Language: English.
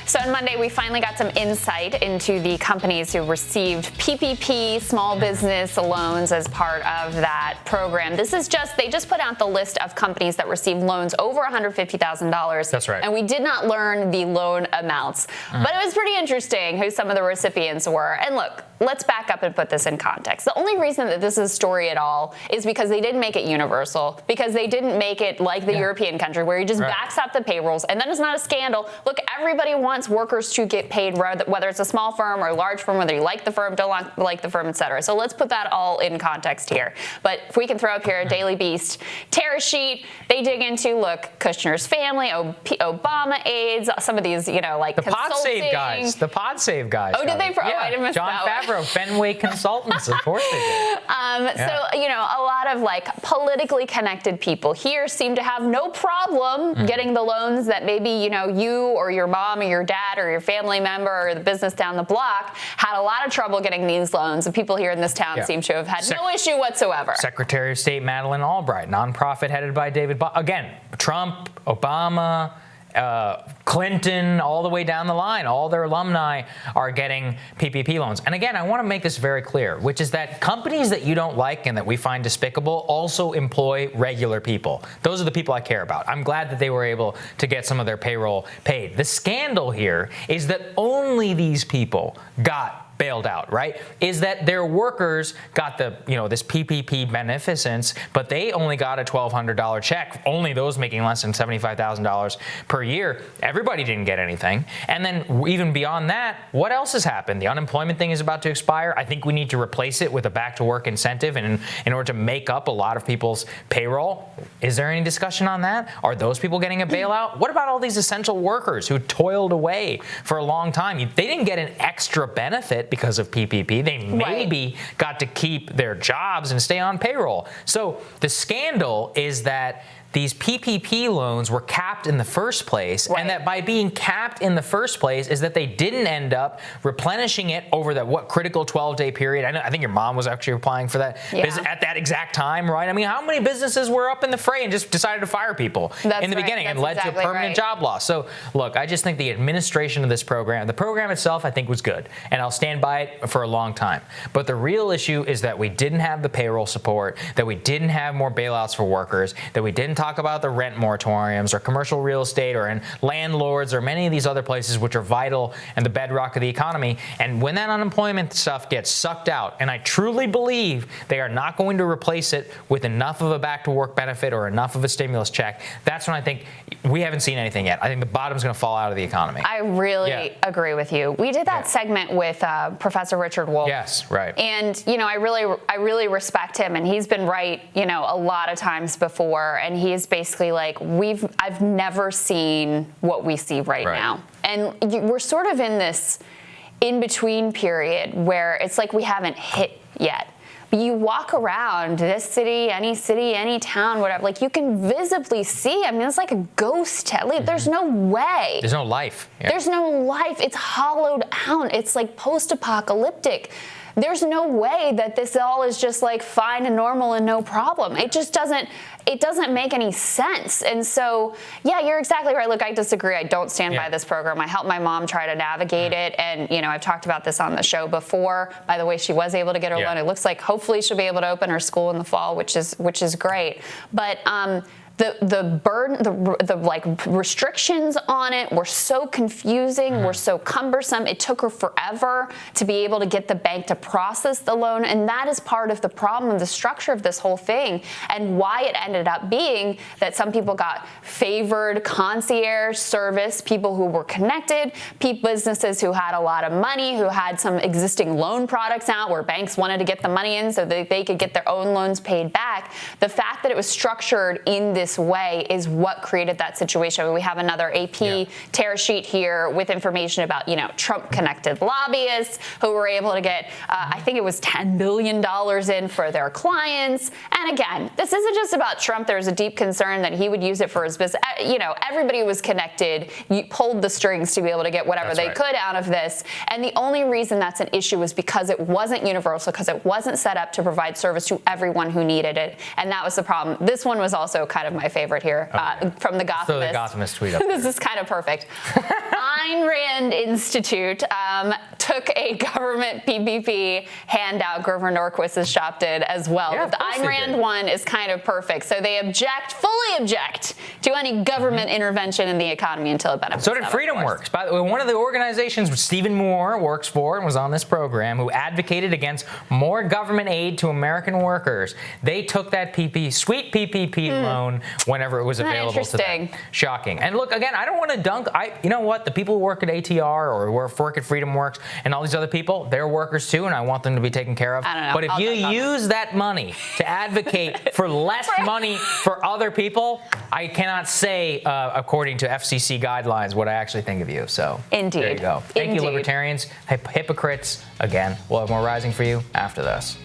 So on Monday, we finally got some insight into the companies who received PPP small business loans as part of that program. This is they just put out the list of companies that received loans over $150,000. That's right. And we did not learn the loan amounts. But it was pretty interesting who some of the recipients were. And look, let's back up and put this in context. The only reason that this is a story at all is because they didn't make it universal, because they didn't make it like the European country where he just backs up the payrolls, and then it's not a scandal. Look, everybody wants workers to get paid, whether it's a small firm or a large firm, whether you like the firm, don't like the firm, et cetera. So let's put that all in context here. But if we can throw up here a Daily Beast tariff sheet, they dig into, look, Kushner's family, Obama aides, some of these, like the consulting. The Pod Save guys. Oh, did they? I didn't miss John that Favreau, Fenway Consultants, of course they did. So, a lot of politically connected people here seem to have no problem getting the loans that maybe, you or your mom or your dad or your family member or the business down the block had a lot of trouble getting these loans. And people here in this town seem to have had no issue whatsoever. Secretary of State Madeleine Albright, nonprofit headed by David again, Trump, Obama, Clinton, all the way down the line, all their alumni are getting PPP loans. And again, I want to make this very clear, which is that companies that you don't like and that we find despicable also employ regular people. Those are the people I care about. I'm glad that they were able to get some of their payroll paid. The scandal here is that only these people got bailed out, right? Is that their workers got this PPP beneficence, but they only got a $1,200 check, only those making less than $75,000 per year. Everybody didn't get anything. And then even beyond that, what else has happened? The unemployment thing is about to expire. I think we need to replace it with a back to work incentive and in order to make up a lot of people's payroll. Is there any discussion on that? Are those people getting a bailout? What about all these essential workers who toiled away for a long time? They didn't get an extra benefit because of PPP. They maybe got to keep their jobs and stay on payroll. So the scandal is that these PPP loans were capped in the first place, and that by being capped in the first place is that they didn't end up replenishing it over that critical 12-day period. I think your mom was actually applying for that at that exact time, right? I mean, how many businesses were up in the fray and just decided to fire people in the beginning and led to a permanent job loss? So look, I just think the administration of this program, the program itself, I think was good, and I'll stand by it for a long time. But the real issue is that we didn't have the payroll support, that we didn't have more bailouts for workers, that we didn't talk about the rent moratoriums or commercial real estate or in landlords or many of these other places which are vital and the bedrock of the economy. And when that unemployment stuff gets sucked out, and I truly believe they are not going to replace it with enough of a back to work benefit or enough of a stimulus check, that's when I think we haven't seen anything yet. I think the bottom's going to fall out of the economy. I really agree with you. We did that segment with Professor Richard Wolff. Yes, right. And, I really respect him, and he's been right, a lot of times before, and he's basically like, I've never seen what we see right now. And we're sort of in this in-between period where it's like we haven't hit yet. But you walk around this city, any town, whatever, you can visibly see, it's like a ghost town. There's no way. There's no life. There's no life. It's hollowed out. It's like post-apocalyptic. There's no way that this all is just fine and normal and no problem. It just doesn't make any sense. And so, you're exactly right. Look, I disagree. I don't stand by this program. I helped my mom try to navigate it. And, I've talked about this on the show before. By the way, she was able to get her loan. It looks like hopefully she'll be able to open her school in the fall, which is great. But, the burden, the restrictions on it were so confusing, were so cumbersome. It took her forever to be able to get the bank to process the loan. And that is part of the problem of the structure of this whole thing and why it ended up being that some people got favored concierge service, people who were connected, businesses who had a lot of money, who had some existing loan products out where banks wanted to get the money in so that they could get their own loans paid back. The fact that it was structured in this way is what created that situation. We have another AP tear sheet here with information about, Trump-connected lobbyists who were able to get, I think it was $10 billion in for their clients. And again, this isn't just about Trump. There's a deep concern that he would use it for his business. Everybody was connected. You pulled the strings to be able to get whatever they could out of this. And the only reason that's an issue is because it wasn't universal, because it wasn't set up to provide service to everyone who needed it. And that was the problem. This one was also kind of my favorite here from the Gothamist. So the Gothamist tweet up This is kind of perfect. Ayn Rand Friend Institute took a government PPP handout. Grover Norquist's shop did as well. Yeah, But the Ayn Rand one is kind of perfect. So they fully object to any government intervention in the economy until it benefits So did them, of Freedom course. Works. By the way, one of the organizations which Stephen Moore works for and was on this program, who advocated against more government aid to American workers, they took that sweet PPP loan whenever it was available to them. Shocking. And look, again, I don't want to dunk. You know what? The people who work at ATR or work at Freedom Works and all these other people, they're workers too, and I want them to be taken care of. I don't know. But if you use that money to advocate for less money for other people, I cannot say, according to FCC guidelines, what I actually think of you. So Indeed. There you go. Thank you, libertarians, hypocrites. Again, we'll have more rising for you after this.